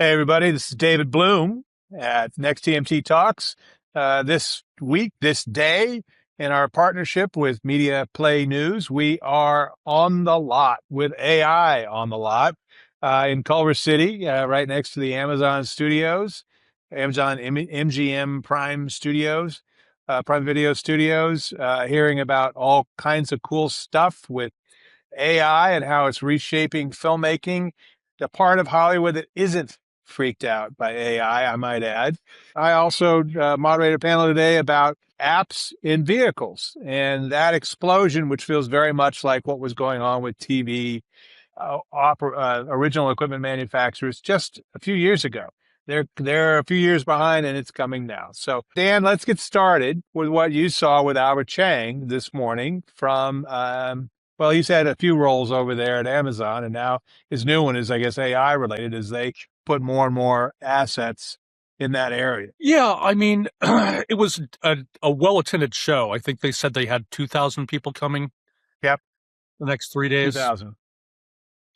Hey, everybody, this is David Bloom at Next TMT Talks. This week, this day, in our partnership with Media Play News, we are on the lot with AI on the lot in Culver City, right next to the Amazon Studios, MGM Prime Studios, Prime Video Studios, hearing about all kinds of cool stuff with AI and how it's reshaping filmmaking, the part of Hollywood that isn't freaked out by AI, I might add. I also moderated a panel today about apps in vehicles and that explosion, which feels very much like what was going on with TV original equipment manufacturers just a few years ago. They're a few years behind, and it's coming now. So, Dan, let's get started with what you saw with Albert Chang this morning from well, he's had a few roles over there at Amazon, and now his new one is, I guess, AI related as they put more and more assets in that area. Yeah, I mean, it was a well-attended show. I think they said they had 2,000 people coming. Yep. The next 3 days. 2,000.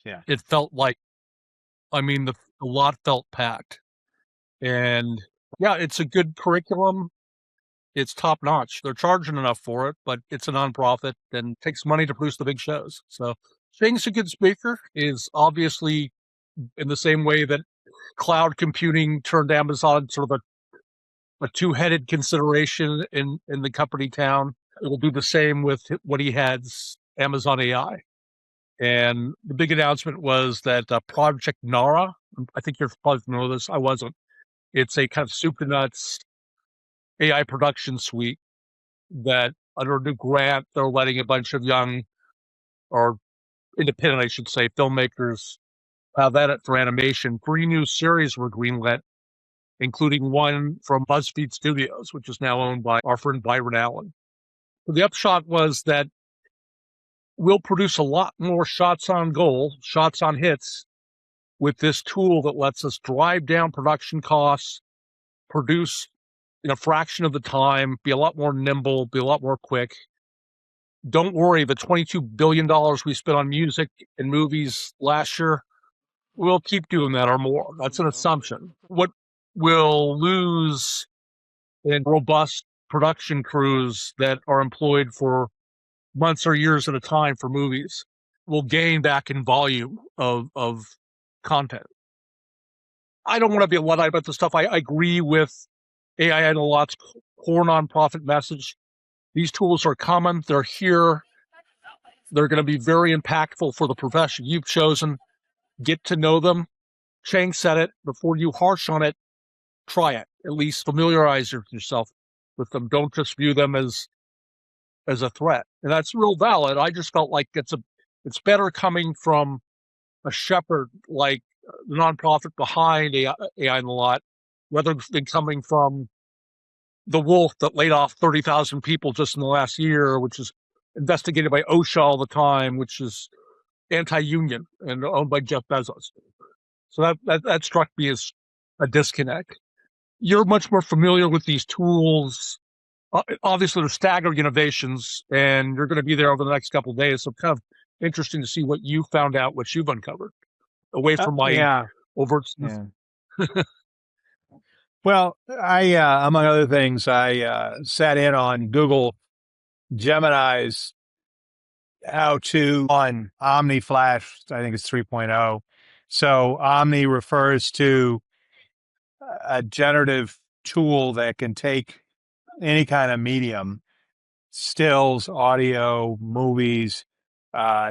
Yeah. It felt like, I mean, the lot felt packed. And yeah, it's a good curriculum. It's top notch. They're charging enough for it, but it's a nonprofit and takes money to produce the big shows. So Chang's a good speaker, is obviously in the same way that cloud computing turned Amazon sort of a two-headed consideration in the company town. It will do the same with what he has, Amazon AI. And the big announcement was that Project Nara, I think you're probably familiar with this, I wasn't. It's a kind of soup to nuts AI production suite that under a new grant, they're letting a bunch of young or independent, I should say, filmmakers have that for animation. 3 new series were greenlit, including one from BuzzFeed Studios, which is now owned by our friend Byron Allen. So the upshot was that we'll produce a lot more shots on goal, shots on hits, with this tool that lets us drive down production costs, produce in a fraction of the time, be a lot more nimble, be a lot more quick. Don't worry, the $22 billion we spent on music and movies last year, we'll keep doing that or more. That's an assumption. What we'll lose in robust production crews that are employed for months or years at a time for movies will gain back in volume of content. I don't want to be a Luddite about this stuff. I agree with AI and a lot's core nonprofit message. These tools are common. They're here. They're going to be very impactful for the profession you've chosen. Get to know them. Chang said it. Before you harsh on it, try it. At least familiarize yourself with them. Don't just view them as a threat. And that's real valid. I just felt like it's better coming from a shepherd like the nonprofit behind AI in the lot, rather than coming from the wolf that laid off 30,000 people just in the last year, which is investigated by OSHA all the time, which is anti-union and owned by Jeff Bezos. So that struck me as a disconnect. You're much more familiar with these tools. Obviously, they're staggering innovations, and you're going to be there over the next couple of days. So kind of interesting to see what you found out, what you've uncovered, away from my overt stuff. Yeah. Well, I, among other things, I sat in on Google Gemini's how-to on Omni Flash. I think it's 3.0. So Omni refers to a generative tool that can take any kind of medium, stills, audio, movies,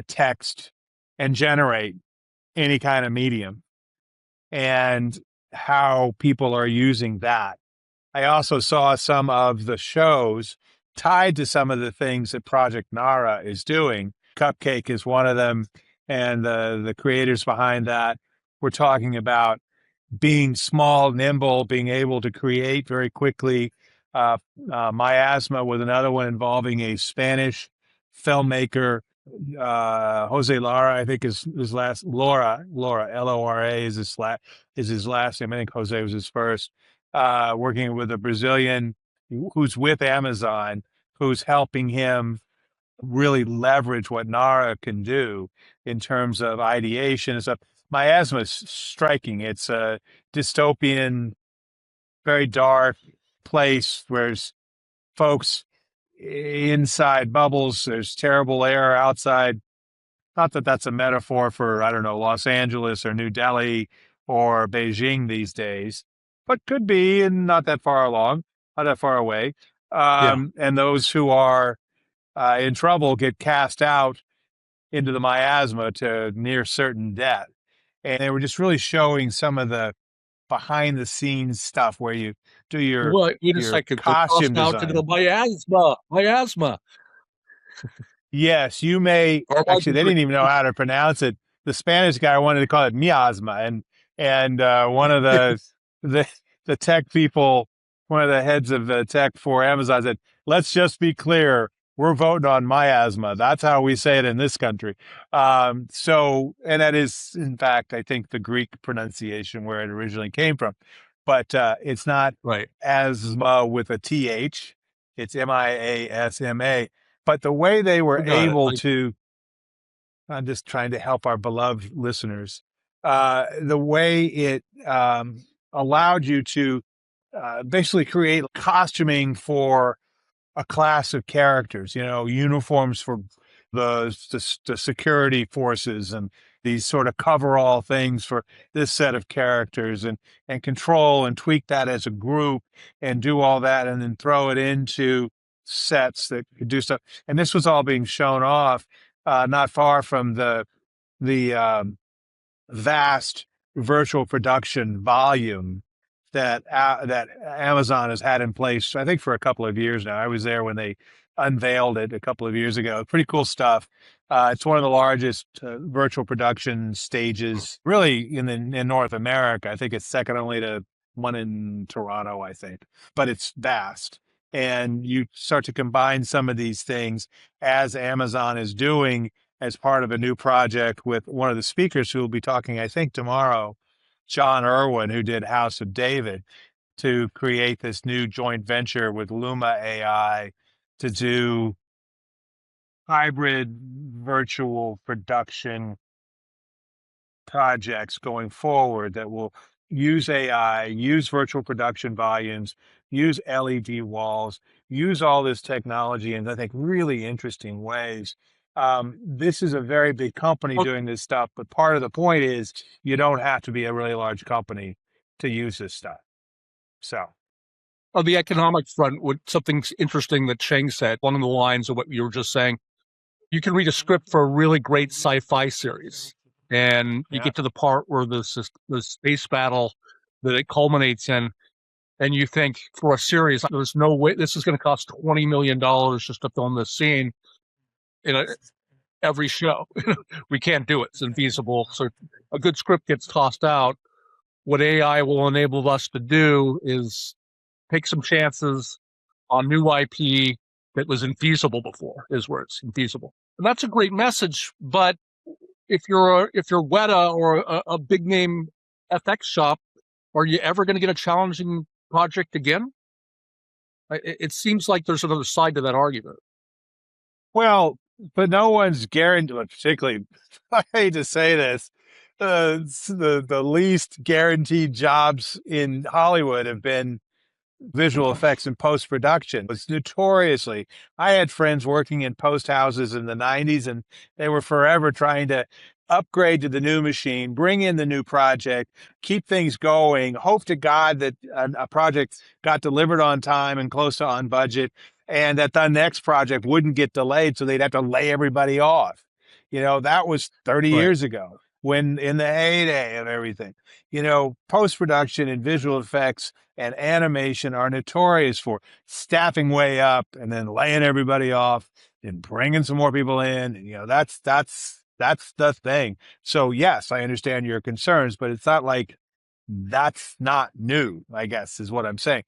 text, and generate any kind of medium, and how people are using that. I also saw some of the shows tied to some of the things that Project Nara is doing. Cupcake is one of them, and the creators behind that were talking about being small, nimble, being able to create very quickly. Miasma was another one involving a Spanish filmmaker, Jose Lara, I think is his last. Laura, Lora is his last name. I think Jose was his first. Working with a Brazilian who's with Amazon, who's helping him really leverage what Nara can do in terms of ideation and stuff. Miasma is striking. It's a dystopian, very dark place where there's folks inside bubbles. There's terrible air outside. Not that that's a metaphor for, I don't know, Los Angeles or New Delhi or Beijing these days, but could be, and not that far along, not that far away. Yeah. And those who are in trouble get cast out into the miasma to near certain death. And they were just really showing some of the behind the scenes stuff where you do What? Wait a your second. They're costume tossed out into the design. miasma. Miasma. Yes, you may Or am I actually. They just didn't even know how to pronounce it. The Spanish guy wanted to call it miasma, and one of the the tech people, one of the heads of the tech for Amazon said, "Let's just be clear, we're voting on miasma. That's how we say it in this country." So, and that is, in fact, I think the Greek pronunciation where it originally came from, but it's not right? asthma with a th. It's miasma, but the way they I were got it. able to, I'm just trying to help our beloved listeners, the way it allowed you to basically create costuming for a class of characters, uniforms for the security forces and these sort of coverall things for this set of characters and control and tweak that as a group and do all that and then throw it into sets that could do stuff. And this was all being shown off not far from the vast virtual production volume that Amazon has had in place, I think, for a couple of years now. I was there when they unveiled it a couple of years ago. Pretty cool stuff. It's one of the largest virtual production stages, really, in North America. I think it's second only to one in Toronto, I think, but it's vast. And you start to combine some of these things as Amazon is doing as part of a new project with one of the speakers who will be talking, I think, tomorrow, John Irwin, who did House of David, to create this new joint venture with Luma AI to do hybrid virtual production projects going forward that will use AI, use virtual production volumes, use LED walls, use all this technology in, I think, really interesting ways. This is a very big company Well, doing this stuff, but part of the point is you don't have to be a really large company to use this stuff. So, on the economic front, something interesting that Cheng said, one of the lines of what you were just saying, you can read a script for a really great sci-fi series, and you yeah. get to the part where the space battle that it culminates in, and you think, for a series, there's no way this is going to cost $20 million just to film this scene in every show. We can't do it. It's infeasible. So a good script gets tossed out. What AI will enable us to do is take some chances on new IP that was infeasible before, is where it's infeasible. And that's a great message. But if you're Weta or a big name FX shop, are you ever going to get a challenging project again? It seems like there's another side to that argument. Well, but no one's guaranteed, particularly, I hate to say this, the least guaranteed jobs in Hollywood have been visual effects and post production. It's notoriously, I had friends working in post houses in the 90s, and they were forever trying to upgrade to the new machine, bring in the new project, keep things going, hope to God that a project got delivered on time and close to on budget, and that the next project wouldn't get delayed, so they'd have to lay everybody off. That was 30 Right. years ago, when in the heyday of everything. Post production and visual effects and animation are notorious for staffing way up and then laying everybody off and bringing some more people in. And, that's the thing. So yes, I understand your concerns, but it's not like that's not new, I guess, is what I'm saying.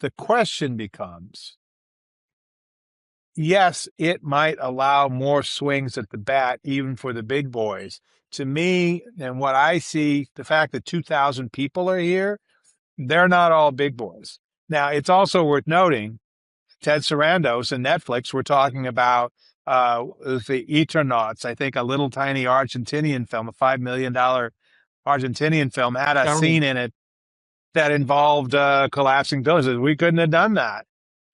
The question becomes, yes, it might allow more swings at the bat, even for the big boys. To me, and what I see, the fact that 2,000 people are here, they're not all big boys. Now, it's also worth noting Ted Sarandos and Netflix were talking about the Eternauts, I think a little tiny Argentinian film, a $5 million Argentinian film, had a I remember. scene in it that involved collapsing buildings. We couldn't have done that.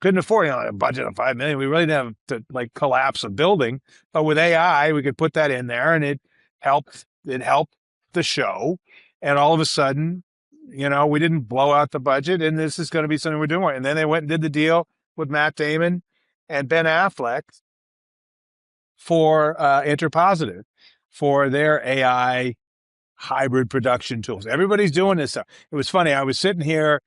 Couldn't afford, a budget of 5 million. We really didn't have to like collapse a building. But with AI, we could put that in there, and it helped. It helped the show. And all of a sudden, we didn't blow out the budget, and this is going to be something we're doing. And then they went and did the deal with Matt Damon and Ben Affleck for Interpositive for their AI hybrid production tools. Everybody's doing this stuff. It was funny. I was sitting here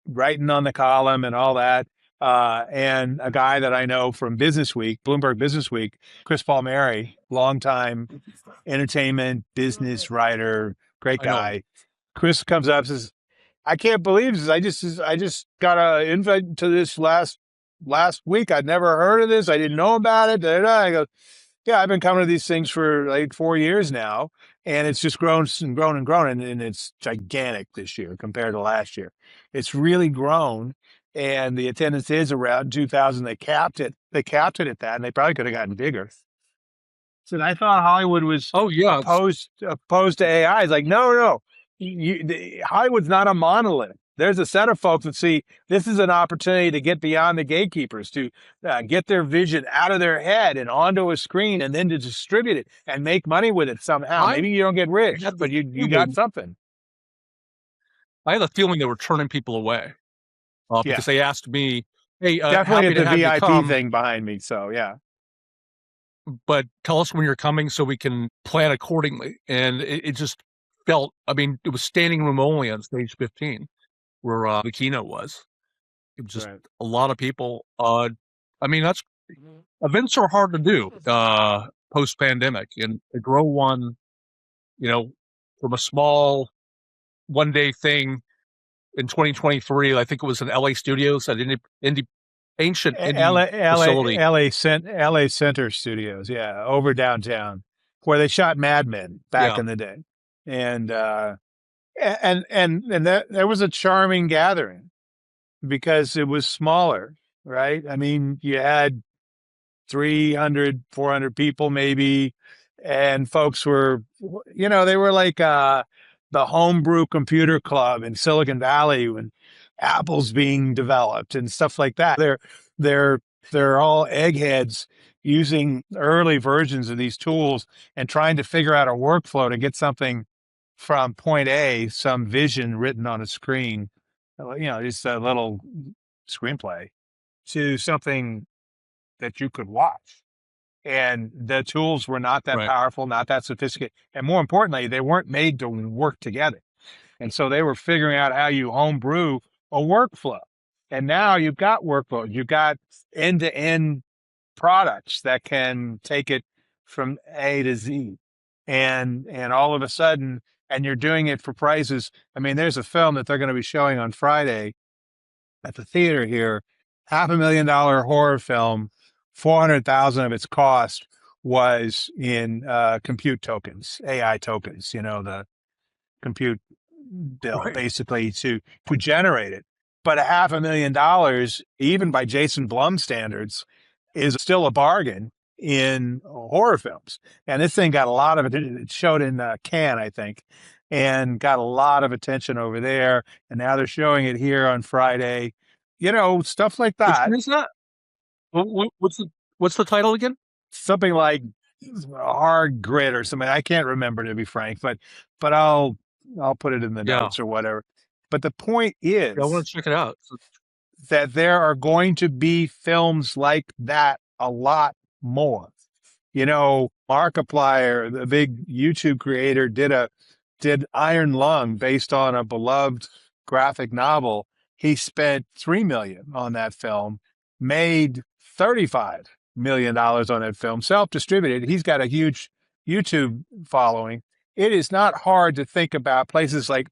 writing on the column and all that. And a guy that I know from Business Week, Bloomberg Business Week, Chris Palmieri, longtime entertainment business writer, great I know. guy. Chris comes up and says, I can't believe this. I just got an invite to this last week. I'd never heard of this. I didn't know about it. Da, da, da. I go, yeah, I've been coming to these things for like 4 years now, and it's just grown and grown and grown, and it's gigantic this year compared to last year. It's really grown, and the attendance is around 2,000. They capped it. They capped it at that, and they probably could have gotten bigger. So I thought Hollywood was Oh yeah, opposed to AI. It's like, no. Hollywood's not a monolith. There's a set of folks that see this is an opportunity to get beyond the gatekeepers, to get their vision out of their head and onto a screen, and then to distribute it and make money with it somehow. I Maybe you don't get rich, had the but you got feeling. something. I had the feeling they were turning people away Yeah, because they asked me, "Hey, definitely happy at to the have you VIP come, thing behind me. So yeah, but tell us when you're coming so we can plan accordingly." And it just felt. I mean, it was standing room only on stage 15 where the keynote was. It was just right. a lot of people. I mean, that's events are hard to do post pandemic, and to grow one, from a small 1 day thing in 2023. I think it was in LA Studios at ancient indie facility. LA Center Studios, yeah, over downtown, where they shot Mad Men back Yeah, in the day, and that there was a charming gathering because it was smaller, right? I mean, you had 300, 400 people maybe, and folks were, they were like the homebrew computer club in Silicon Valley when Apple's being developed and stuff like that. They're they're all eggheads using early versions of these tools and trying to figure out a workflow to get something from point A, some vision written on a screen, just a little screenplay, to something that you could watch. And the tools were not that right. powerful, not that sophisticated. And more importantly, they weren't made to work together. And so they were figuring out how you homebrew a workflow. And now you've got workflows, you've got end to end products that can take it from A to Z. And all of a sudden, and you're doing it for prices. I mean, there's a film that they're going to be showing on Friday at the theater here, $500,000 horror film. 400,000 of its cost was in compute tokens, AI tokens, the compute bill Right. basically to generate it. But $500,000, even by Jason Blum standards, is still a bargain in horror films. And this thing got a lot of it. It showed in Cannes, I think, and got a lot of attention over there. And now they're showing it here on Friday. Stuff like Which that. one is that? What's the title again? Something like Hard Grit or something. I can't remember, to be frank, but I'll put it in the Yeah, notes or whatever. But the point yeah, I is want to check it out. that there are going to be films like that a lot more. Markiplier, the big YouTube creator, did Iron Lung based on a beloved graphic novel. He spent $3 million on that film, made $35 million on that film, self-distributed. He's got a huge YouTube following. It is not hard to think about places like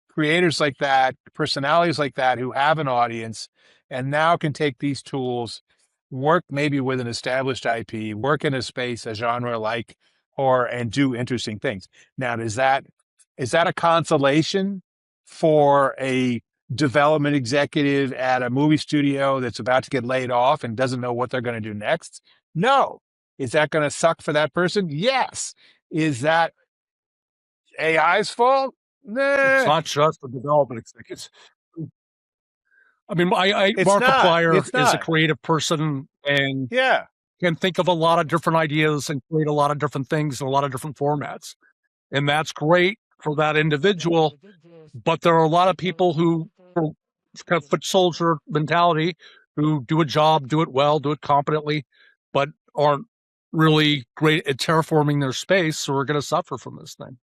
creators like that, personalities like that who have an audience and now can take these tools, work maybe with an established IP, work in a space, a genre like horror, and do interesting things. Now, is that a consolation for a development executive at a movie studio that's about to get laid off and doesn't know what they're going to do next? No. Is that going to suck for that person? Yes. Is that AI's fault? It's Nah, not just the development. I mean, it's not. Markiplier It's is a not. creative person and Yeah. can think of a lot of different ideas and create a lot of different things in a lot of different formats. And that's great for that individual. But there are a lot of people who kind of foot soldier mentality who do a job, do it well, do it competently, but aren't really great at terraforming their space, so we're going to suffer from this thing.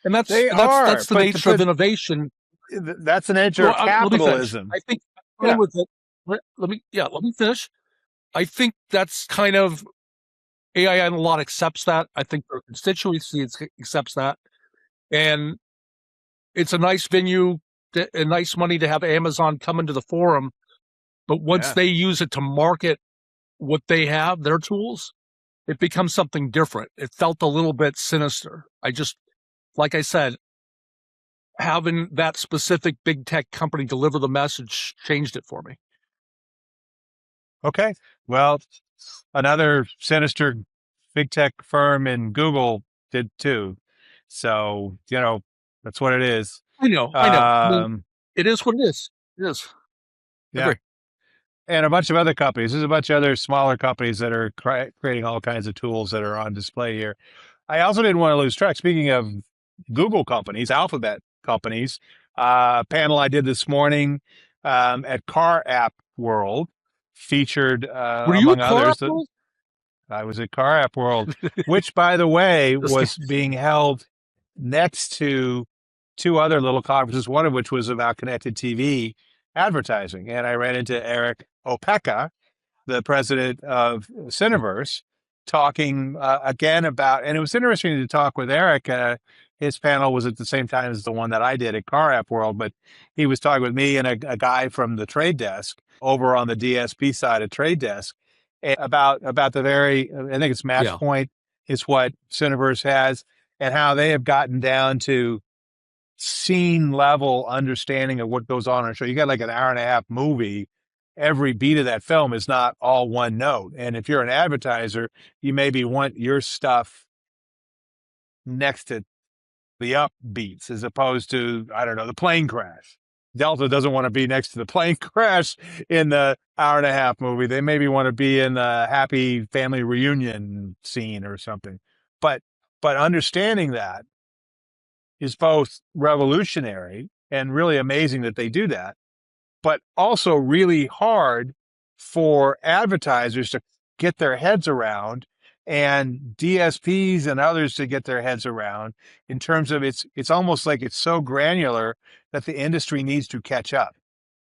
And They are, that's the nature of innovation. that's the nature Well, of let me finish. capitalism. I think Yeah. with it. Let me finish. I think that's kind of AI and a lot accepts that. I think their constituency accepts that, and it's a nice venue, a nice money to have Amazon come into the forum. But once Yeah. they use it to market what they have, their tools, it becomes something different. It felt a little bit sinister. Like I said, having that specific big tech company deliver the message changed it for me. Okay. Well, another sinister big tech firm in Google did too. So, that's what it is. I know. I mean, it is what it is. It is. I Yeah. agree. And a bunch of other companies. There's a bunch of other smaller companies that are creating all kinds of tools that are on display here. I also didn't want to lose track. Speaking of Google companies, Alphabet companies, panel I did this morning at Car App World featured, Were you a among car others, apple? I was at Car App World, which, by the way, Just was being held next to two other little conferences, one of which was about connected TV advertising. And I ran into Eric Opeka, the president of Cineverse, talking again about, and it was interesting to talk with Eric. His panel was at the same time as the one that I did at Car App World, but he was talking with me and a guy from the trade desk over on the DSP side of trade desk about the very, I think it's Match yeah. Point is what Cineverse has, and how they have gotten down to scene level understanding of what goes on a show. You got like an hour and a half movie. Every beat of that film is not all one note. And if you're an advertiser, you maybe want your stuff next to the upbeats as opposed to, I don't know, the plane crash. Delta doesn't want to be next to the plane crash in the hour and a half movie. They maybe want to be in the happy family reunion scene or something. But understanding that is both revolutionary and really amazing that they do that, but also really hard for advertisers to get their heads around and DSPs and others to get their heads around in terms of it's almost like it's so granular that the industry needs to catch up.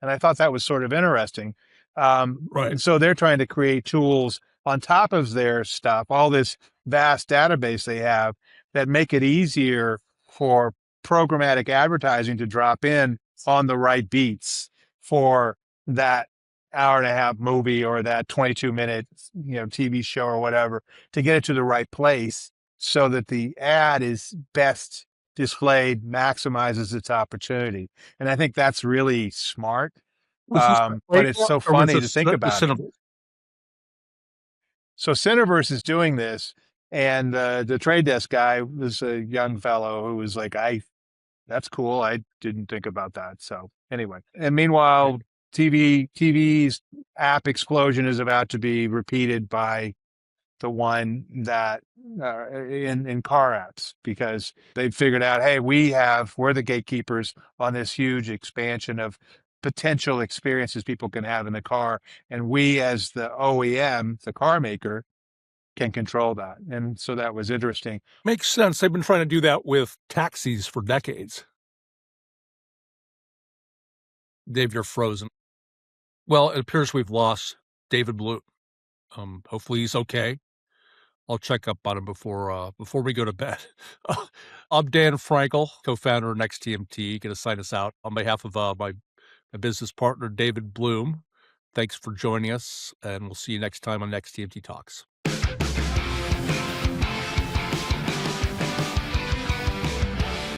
And I thought that was sort of interesting. Right. And so they're trying to create tools on top of their stuff, all this vast database they have that make it easier for programmatic advertising to drop in on the right beats for that hour and a half movie or that 22-minute, TV show or whatever, to get it to the right place so that the ad is best displayed, maximizes its opportunity. And I think that's really smart. Was this But it's so or was funny to this think the about. Cineverse? So Cineverse is doing this, and the trade desk guy was a young fellow who was like, that's cool. I didn't think about that. So anyway, and meanwhile, TV's app explosion is about to be repeated by the one that in car apps, because they've figured out, hey, we're the gatekeepers on this huge expansion of potential experiences people can have in the car, and we as the OEM, the car maker, can control that. And so that was interesting. Makes sense. They've been trying to do that with taxis for decades. Dave, you're frozen. Well, it appears we've lost David Bloom. Hopefully he's okay. I'll check up on him before we go to bed. I'm Dan Frankel, co-founder of NextTMT. Going to sign us out on behalf of my business partner, David Bloom. Thanks for joining us, and we'll see you next time on NextTMT Talks.